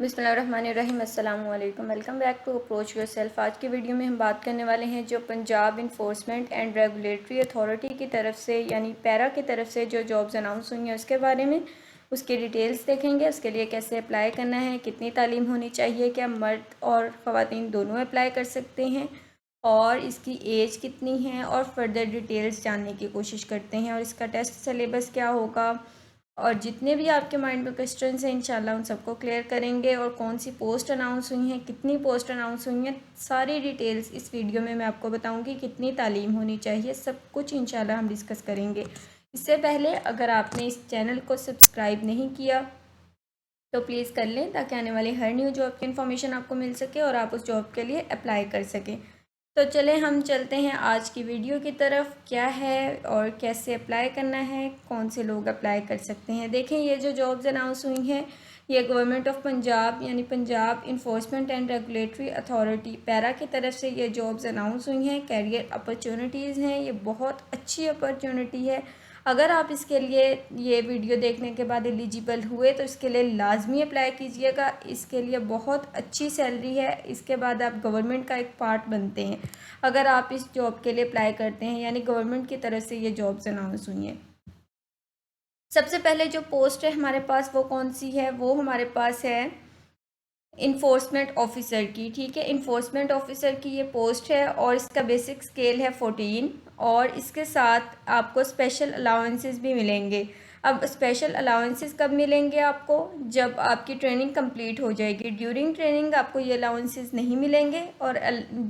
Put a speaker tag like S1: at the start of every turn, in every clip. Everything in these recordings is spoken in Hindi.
S1: बिस्मिल्लाहिर्रहमानिर्रहीम अस्सलामु अलैकुम। Welcome back to approach yourself. आज की वीडियो में हम बात करने वाले हैं जो Punjab enforcement and regulatory authority की तरफ से यानी पैरा की तरफ से जो जॉब्स अनाउंस हुई हैं उसके बारे में, उसकी डिटेल्स देखेंगे। उसके लिए कैसे अप्लाई करना है, कितनी तालीम होनी चाहिए, क्या मर्द और ख़वातीन दोनों अप्लाई कर सकते हैं, और इसकी एज कितनी है, और फर्दर डिटेल्स जानने की कोशिश करते हैं। और इसका टेस्ट सिलेबस क्या होगा, और जितने भी आपके माइंड में क्वेश्चंस हैं इंशाल्लाह उन सबको क्लियर करेंगे। और कौन सी पोस्ट अनाउंस हुई हैं, कितनी पोस्ट अनाउंस हुई हैं, सारी डिटेल्स इस वीडियो में मैं आपको बताऊंगी। कितनी तालीम होनी चाहिए, सब कुछ इंशाल्लाह हम डिस्कस करेंगे। इससे पहले अगर आपने इस चैनल को सब्सक्राइब नहीं किया तो प्लीज़ कर लें, ताकि आने वाली हर न्यू जॉब की इन्फॉर्मेशन आपको मिल सके और आप उस जॉब के लिए अप्लाई कर सकें। तो चलें हम चलते हैं आज की वीडियो की तरफ। क्या है और कैसे अप्लाई करना है, कौन से लोग अप्लाई कर सकते हैं। देखें, ये जो जॉब्स अनाउंस हुई हैं ये गवर्नमेंट ऑफ पंजाब यानी Punjab enforcement and regulatory authority para की तरफ से ये जॉब्स अनाउंस हुई हैं। कैरियर अपॉर्चुनिटीज़ हैं, ये बहुत अच्छी अपॉर्चुनिटी है। अगर आप इसके लिए ये वीडियो देखने के बाद एलिजिबल हुए तो इसके लिए लाजमी अप्लाई कीजिएगा। इसके लिए बहुत अच्छी सैलरी है, इसके बाद आप गवर्नमेंट का एक पार्ट बनते हैं अगर आप इस जॉब के लिए अप्लाई करते हैं, यानी गवर्नमेंट की तरफ से ये जॉब्स अनाउंस हुई हैं। सबसे पहले जो पोस्ट है हमारे पास वो कौन सी है, वो हमारे पास है इन्फोर्समेंट ऑफिसर की। ठीक है, इन्फोर्समेंट ऑफिसर की ये पोस्ट है और इसका बेसिक स्केल है 14, और इसके साथ आपको स्पेशल अलाउंसेस भी मिलेंगे। अब स्पेशल अलाउंसेस कब मिलेंगे आपको, जब आपकी ट्रेनिंग कंप्लीट हो जाएगी। ड्यूरिंग ट्रेनिंग आपको ये अलाउंसेस नहीं मिलेंगे, और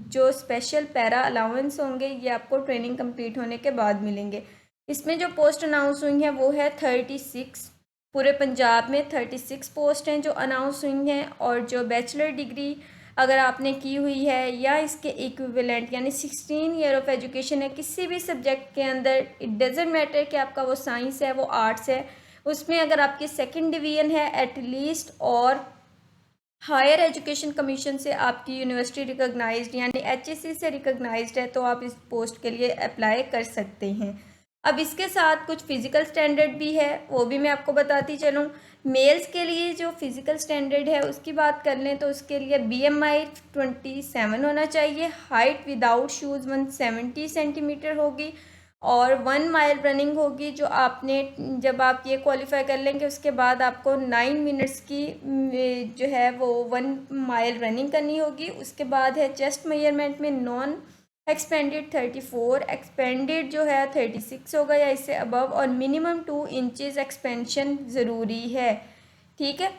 S1: जो स्पेशल पैरा अलाउंस होंगे ये आपको ट्रेनिंग कंप्लीट होने के बाद मिलेंगे। इसमें जो पोस्ट अनाउंस हुई है वो है 36। पूरे पंजाब में 36 पोस्ट हैं जो अनाउंस हुई हैं। और जो बैचलर डिग्री अगर आपने की हुई है या इसके इक्विवेलेंट यानी 16 ईयर ऑफ एजुकेशन है किसी भी सब्जेक्ट के अंदर, इट डजेंट मैटर कि आपका वो साइंस है वो आर्ट्स है, उसमें अगर आपकी सेकंड डिवीज़न है एटलीस्ट, और हायर एजुकेशन कमीशन से आपकी यूनिवर्सिटी रिकॉग्नाइज्ड यानी HEC से रिकॉग्नाइज्ड है, तो आप इस पोस्ट के लिए अप्लाई कर सकते हैं। अब इसके साथ कुछ फ़िज़िकल स्टैंडर्ड भी है, वो भी मैं आपको बताती चलूँ। मेल्स के लिए जो फ़िज़िकल स्टैंडर्ड है उसकी बात कर लें तो उसके लिए BMI 27 होना चाहिए, हाइट विदाउट शूज़ 170 सेंटीमीटर होगी, और 1 माइल रनिंग होगी। जो आपने जब आप ये क्वालिफाई कर लेंगे उसके बाद आपको 9 मिनट्स की जो है वो 1 माइल रनिंग करनी होगी। उसके बाद है चेस्ट मेजरमेंट में नॉन एक्सपेंडेड 34, एक्सपेंडेड जो है 36 होगा या इससे अबव, और मिनिमम 2 इंचज़ एक्सपेंशन ज़रूरी है। ठीक है,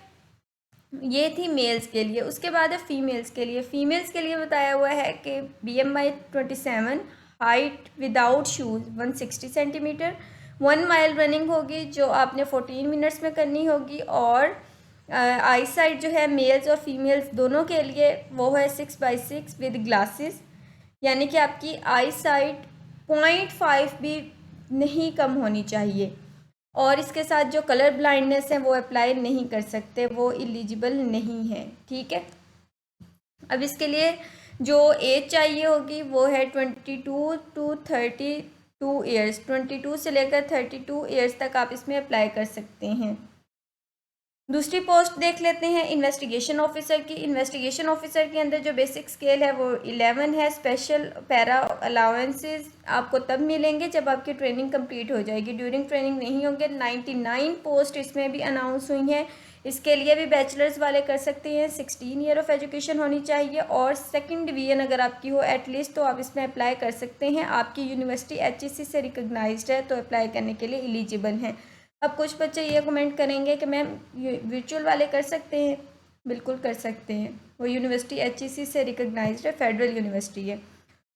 S1: ये थी मेल्स के लिए। उसके बाद है फीमेल्स के लिए। फीमेल्स के लिए बताया हुआ है कि BMI 27, height without shoes 160 centimetre, 1 mile running होगी जो आपने 14 मिनट्स में करनी होगी, और आई साइट जो है मेल्स और फीमेल्स दोनों के लिए वो है 6x6 विद ग्लासेस, यानी कि आपकी आई साइट 0.5 भी नहीं कम होनी चाहिए। और इसके साथ जो कलर ब्लाइंडनेस है वो अप्लाई नहीं कर सकते, वो एलिजिबल नहीं है। ठीक है, अब इसके लिए जो एज चाहिए होगी वो है 22 टू 32 ईयर्स। 22 से लेकर 32 ईयर्स तक आप इसमें अप्लाई कर सकते हैं। दूसरी पोस्ट देख लेते हैं इन्वेस्टिगेशन ऑफिसर की। इन्वेस्टिगेशन ऑफिसर के अंदर जो बेसिक स्केल है वो 11 है। स्पेशल पैरा अलाउंसेस आपको तब मिलेंगे जब आपकी ट्रेनिंग कंप्लीट हो जाएगी, ड्यूरिंग ट्रेनिंग नहीं होंगे। 99 पोस्ट इसमें भी अनाउंस हुई हैं। इसके लिए भी बैचलर्स वाले कर सकते हैं, 16 ईयर ऑफ एजुकेशन होनी चाहिए, और सेकेंड डिवीजन अगर आपकी हो एटलीस्ट तो आप इसमें अप्लाई कर सकते हैं। आपकी यूनिवर्सिटी HEC से रिकॉग्नाइज्ड है तो अप्लाई करने के लिए एलिजिबल हैं। अब कुछ बच्चे ये कमेंट करेंगे कि मैम वर्चुअल वाले कर सकते हैं। बिल्कुल कर सकते हैं, वो यूनिवर्सिटी HEC से रिकॉग्नाइज्ड है, फेडरल यूनिवर्सिटी है।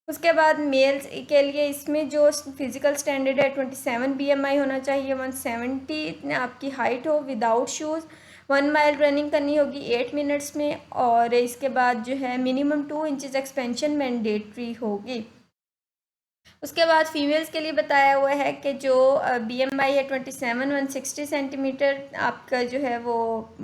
S1: उसके बाद मेल्स के लिए इसमें जो फिज़िकल स्टैंडर्ड है 27 BMI होना चाहिए, 170 आपकी हाइट हो विदाउट शूज़, 1 माइल रनिंग करनी होगी 8 मिनट्स में, और इसके बाद जो है मिनिमम 2 इंचज़ एक्सपेंशन मैंडेटरी होगी। उसके बाद फीमेल्स के लिए बताया हुआ है कि जो BMI है 27, 160 सेंटीमीटर आपका जो है वो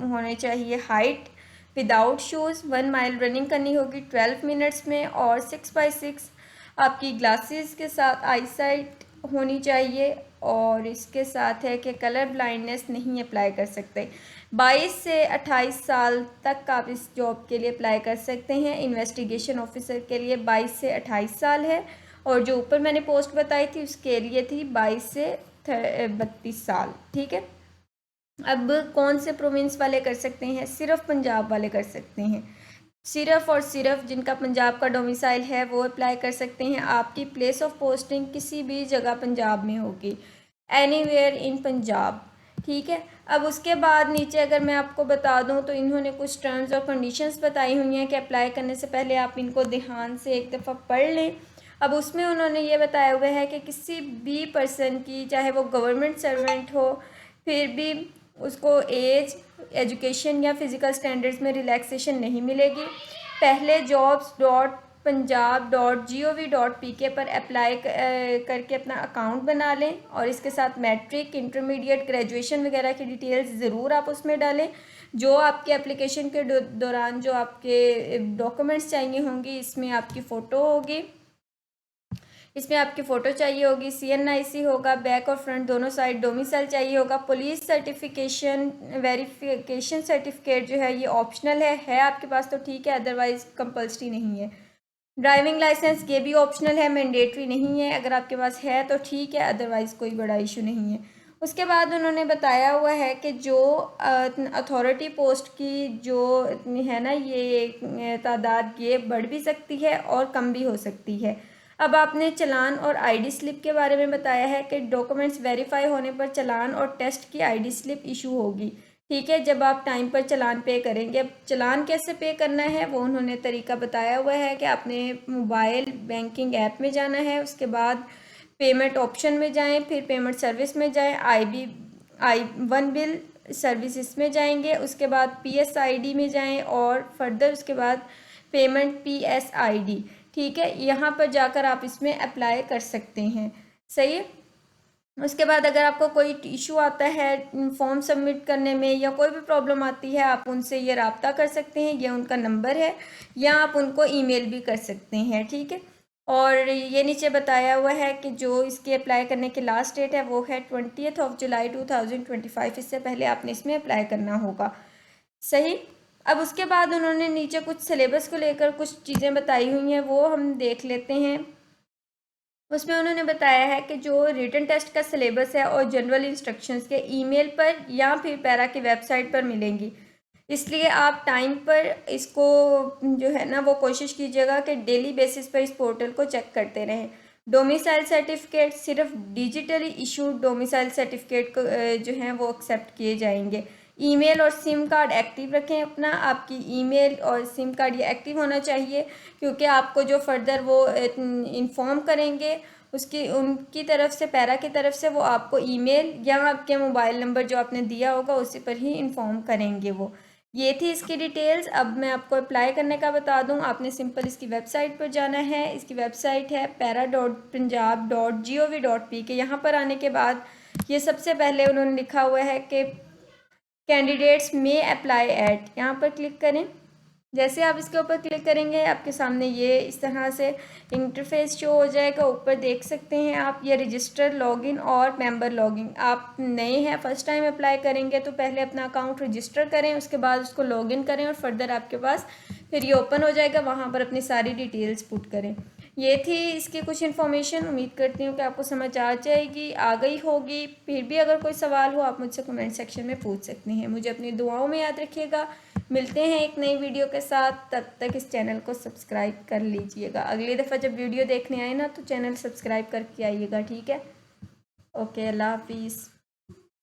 S1: होने चाहिए, height without shoes, 1 mile running करनी होगी 12 मिनट्स में, और 6x6 आपकी ग्लासेस के साथ आई साइट होनी चाहिए, और इसके साथ है कि कलर ब्लाइंडनेस नहीं अप्लाई कर सकते। 22 से 28 साल तक आप इस जॉब के लिए अप्लाई कर सकते हैं। इन्वेस्टिगेशन ऑफिसर के लिए 22 से 28 साल है, और जो ऊपर मैंने पोस्ट बताई थी उसके लिए थी 22 से 32 साल। ठीक है, अब कौन से प्रोविंस वाले कर सकते हैं? सिर्फ पंजाब वाले कर सकते हैं। सिर्फ और सिर्फ जिनका पंजाब का डोमिसाइल है वो अप्लाई कर सकते हैं। आपकी प्लेस ऑफ पोस्टिंग किसी भी जगह पंजाब में होगी, एनीवेयर इन पंजाब। ठीक है, अब उसके बाद नीचे अगर मैं आपको बता दूं तो इन्होंने कुछ टर्म्स और कंडीशंस बताई हुई हैं कि अप्लाई करने से पहले आप इनको ध्यान से एक दफ़ा पढ़ लें। अब उसमें उन्होंने ये बताया हुआ है कि किसी भी पर्सन की, चाहे वो गवर्नमेंट सर्वेंट हो, फिर भी उसको एज, एजुकेशन या फिज़िकल स्टैंडर्ड्स में रिलैक्सेशन नहीं मिलेगी। पहले jobs.punjab.gov.pk पर अप्लाई करके अपना अकाउंट बना लें, और इसके साथ मैट्रिक, इंटरमीडिएट, ग्रेजुएशन वगैरह की डिटेल्स ज़रूर आप उसमें डालें। जो आपके एप्लीकेशन के दौरान जो आपके डॉक्यूमेंट्स चाहिए होंगी, इसमें आपकी फ़ोटो होगी, इसमें आपकी फ़ोटो चाहिए होगी, CNIC होगा, बैक और फ्रंट दोनों साइड, डोमिसाइल चाहिए होगा, पुलिस सर्टिफिकेशन, वेरिफिकेशन सर्टिफिकेट जो है ये ऑप्शनल है आपके पास तो ठीक है, अदरवाइज़ कंपल्सरी नहीं है। ड्राइविंग लाइसेंस ये भी ऑप्शनल है, मैंडेटरी नहीं है, अगर आपके पास है तो ठीक है, अदरवाइज़ कोई बड़ा इशू नहीं है। उसके बाद उन्होंने बताया हुआ है कि जो अथॉरिटी पोस्ट की जो है ना, ये तादाद ये बढ़ भी सकती है और कम भी हो सकती है। अब आपने चलान और आईडी स्लिप के बारे में बताया है कि डॉक्यूमेंट्स वेरीफाई होने पर चलान और टेस्ट की आईडी स्लिप इशू होगी। ठीक है, जब आप टाइम पर चलान पे करेंगे। अब चलान कैसे पे करना है वो उन्होंने तरीका बताया हुआ है कि आपने मोबाइल बैंकिंग ऐप में जाना है, उसके बाद पेमेंट ऑप्शन में जाएं, फिर पेमेंट सर्विस में जाएं, I1 बिल सर्विस में जाएंगे, उसके बाद PSID में जाएं, और फर्दर उसके बाद पेमेंट PSID। ठीक है, यहाँ पर जाकर आप इसमें अप्लाई कर सकते हैं। सही है, उसके बाद अगर आपको कोई इशू आता है फॉर्म सबमिट करने में या कोई भी प्रॉब्लम आती है, आप उनसे ये रब्ता कर सकते हैं, ये उनका नंबर है, या आप उनको ईमेल भी कर सकते हैं। ठीक है, और ये नीचे बताया हुआ है कि जो इसके अप्लाई करने की लास्ट डेट है वो है 20 जुलाई 2025। इससे पहले आपने इसमें अप्लाई करना होगा। सही, अब उसके बाद उन्होंने नीचे कुछ सिलेबस को लेकर कुछ चीज़ें बताई हुई हैं, वो हम देख लेते हैं। उसमें उन्होंने बताया है कि जो रिटन टेस्ट का सिलेबस है और जनरल इंस्ट्रक्शंस के ईमेल पर या फिर पैरा की वेबसाइट पर मिलेंगी, इसलिए आप टाइम पर इसको जो है ना वो कोशिश कीजिएगा कि डेली बेसिस पर इस पोर्टल को चेक करते रहें। डोमिसाइल सर्टिफिकेट सिर्फ डिजिटली इशूड डोमिसाइल सर्टिफिकेट को जो है वो एक्सेप्ट किए जाएंगे। ईमेल और सिम कार्ड एक्टिव रखें अपना, आपकी ईमेल और सिम कार्ड ये एक्टिव होना चाहिए, क्योंकि आपको जो फर्दर वो इन्फॉर्म करेंगे उसकी उनकी तरफ से, पैरा की तरफ से, वो आपको ईमेल या आपके मोबाइल नंबर जो आपने दिया होगा उसी पर ही इन्फॉर्म करेंगे वो। ये थी इसकी डिटेल्स। अब मैं आपको अप्लाई करने का बता दूं, आपने सिंपल इसकी वेबसाइट पर जाना है। इसकी वेबसाइट है para.punjab.gov.pk। यहाँ पर आने के बाद ये सबसे पहले उन्होंने लिखा हुआ है कि कैंडिडेट्स में अप्लाई एट, यहाँ पर क्लिक करें। जैसे आप इसके ऊपर क्लिक करेंगे आपके सामने ये इस तरह से इंटरफेस शो हो जाएगा। ऊपर देख सकते हैं आप ये रजिस्टर, लॉगिन और मेंबर लॉगिन। आप नए हैं, फर्स्ट टाइम अप्लाई करेंगे तो पहले अपना अकाउंट रजिस्टर करें, उसके बाद उसको लॉगिन करें और फर्दर आपके पास फिर ये ओपन हो जाएगा, वहाँ पर अपनी सारी डिटेल्स पुट करें। ये थी इसकी कुछ इन्फॉर्मेशन। उम्मीद करती हूँ कि आपको समझ आ जाएगी, आ गई होगी। फिर भी अगर कोई सवाल हो आप मुझसे कमेंट सेक्शन में पूछ सकते हैं। मुझे अपनी दुआओं में याद रखिएगा। मिलते हैं एक नई वीडियो के साथ, तब तक इस चैनल को सब्सक्राइब कर लीजिएगा। अगली दफ़ा जब वीडियो देखने आए ना तो चैनल सब्सक्राइब करके आइएगा। ठीक है, ओके, अल्लाह हाफिज़।